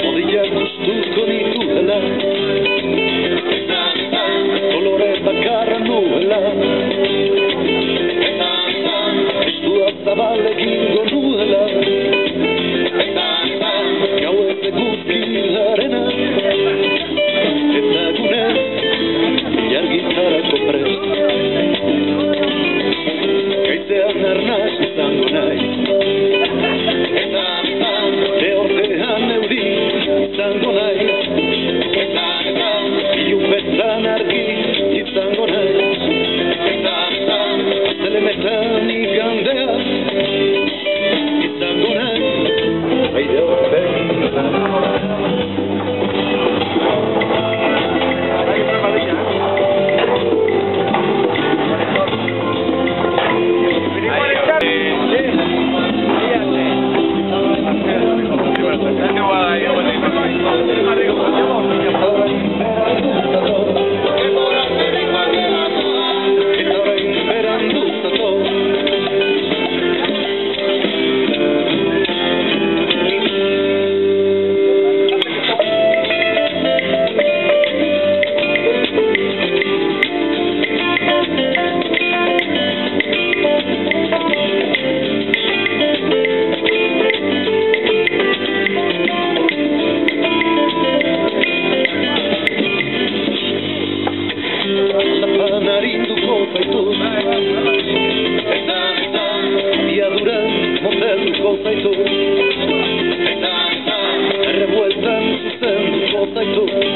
Odilak gustuko nituela, kolore bakarra nuela, estua zabal egingo nuela, gauez eguzkilarena, eta egunez jargitarako prest. Gaizean arnaz izango nahi, Deortean euri izango nahi, ilupetan argi izango nahi, zelemetan igandea izango nahi, baide horretan. Arinduko zaitu, biaduran motelduko zaitu, errebueltan zuzenduko zaitu.